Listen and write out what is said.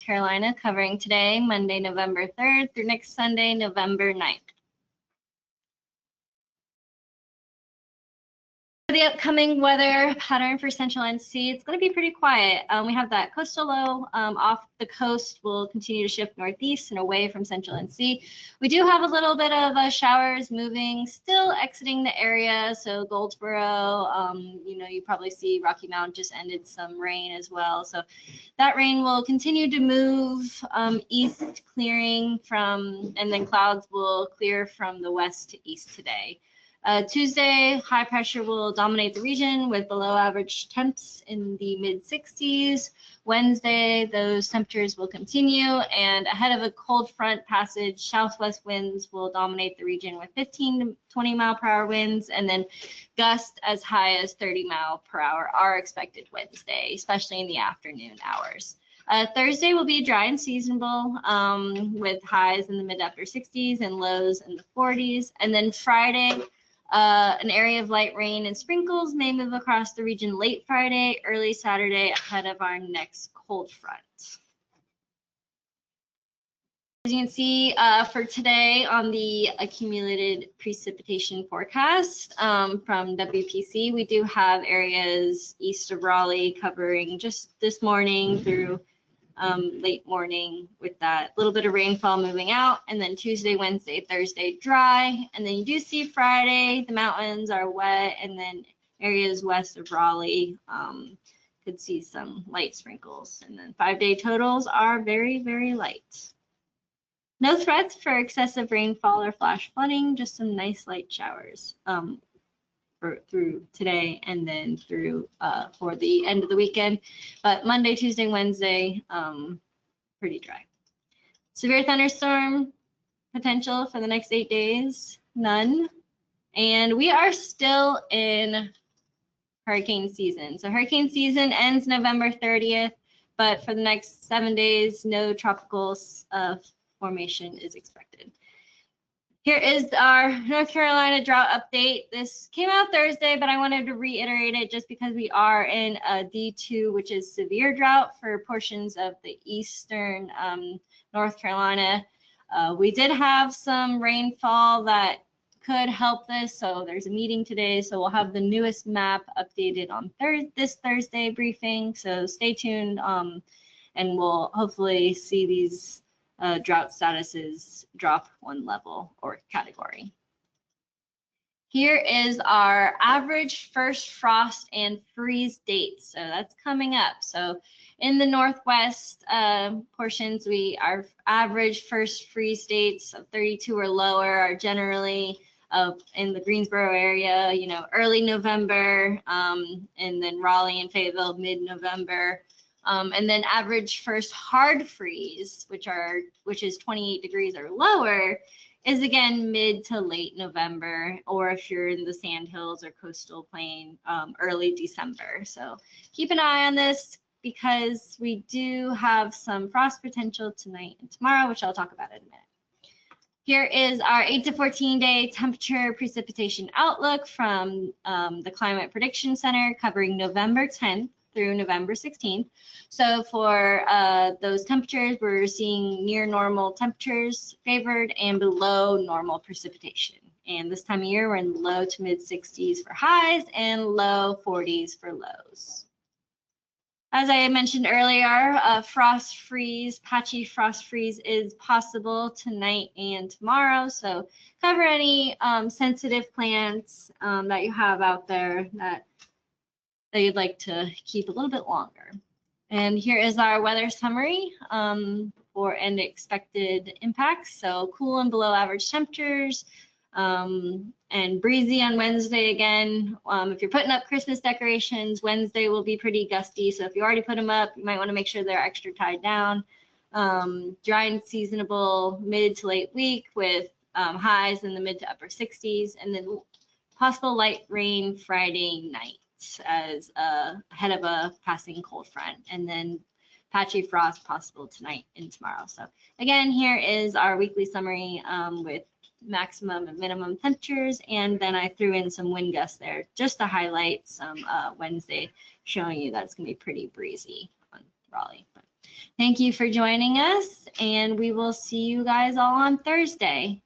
Carolina, covering today, Monday, November 3rd through next Sunday, November 9th. For the upcoming weather pattern for Central NC, it's going to be pretty quiet. We have that coastal low off the coast will continue to shift northeast and away from Central NC. We do have a little bit of showers moving, still exiting the area. So Goldsboro, you probably see Rocky Mount just ended some rain as well. So that rain will continue to move east, clearing from, and then clouds will clear from the west to east today. Tuesday, high pressure will dominate the region with below average temps in the mid 60s. Wednesday, those temperatures will continue, and ahead of a cold front passage, southwest winds will dominate the region with 15 to 20 mile per hour winds, and then gusts as high as 30 mile per hour are expected Wednesday, especially in the afternoon hours. Thursday will be dry and seasonable with highs in the mid upper 60s and lows in the 40s. And then Friday, an area of light rain and sprinkles may move across the region late Friday, early Saturday ahead of our next cold front. As you can see for today on the accumulated precipitation forecast from WPC, we do have areas east of Raleigh covering just this morning through late morning with that little bit of rainfall moving out, and then Tuesday, Wednesday, Thursday dry, and then you do see Friday the mountains are wet, and then areas west of Raleigh could see some light sprinkles, and then 5-day totals are very, very light. No threats for excessive rainfall or flash flooding, just some nice light showers through today and then through for the end of the weekend. But Monday, Tuesday, Wednesday, pretty dry. Severe thunderstorm potential for the next 8 days, none. And we are still in hurricane season. So hurricane season ends November 30th, but for the next 7 days, no tropical formation is expected. Here is our North Carolina drought update. This came out Thursday, but I wanted to reiterate it just because we are in a D2, which is severe drought for portions of the eastern North Carolina. We did have some rainfall that could help this, so there's a meeting today, so we'll have the newest map updated on this Thursday briefing, so stay tuned, and we'll hopefully see these drought statuses drop one level or category. Here is our average first frost and freeze dates. So that's coming up. So in the northwest portions, our average first freeze dates of 32 or lower are generally in the Greensboro area, early November, and then Raleigh and Fayetteville mid-November. And then average first hard freeze, which is 28 degrees or lower, is again mid to late November, or if you're in the Sandhills or coastal plain, early December. So keep an eye on this because we do have some frost potential tonight and tomorrow, which I'll talk about in a minute. Here is our 8 to 14 day temperature precipitation outlook from the Climate Prediction Center covering November 10th through November 16th. So for those temperatures, we're seeing near normal temperatures favored and below normal precipitation. And this time of year, we're in the low to mid 60s for highs and low 40s for lows. As I mentioned earlier, patchy frost freeze is possible tonight and tomorrow. So cover any sensitive plants that you have out there that you'd like to keep a little bit longer. And here is our weather summary for and expected impacts. So cool and below average temperatures and breezy on Wednesday again. If you're putting up Christmas decorations, Wednesday will be pretty gusty. So if you already put them up, you might want to make sure they're extra tied down. Dry and seasonable mid to late week with highs in the mid to upper 60s, and then possible light rain Friday night as ahead of a passing cold front, and then patchy frost possible tonight and tomorrow. So again, here is our weekly summary with maximum and minimum temperatures, and then I threw in some wind gusts there just to highlight some Wednesday, showing you that it's going to be pretty breezy on Raleigh. Thank you for joining us, and we will see you guys all on Thursday.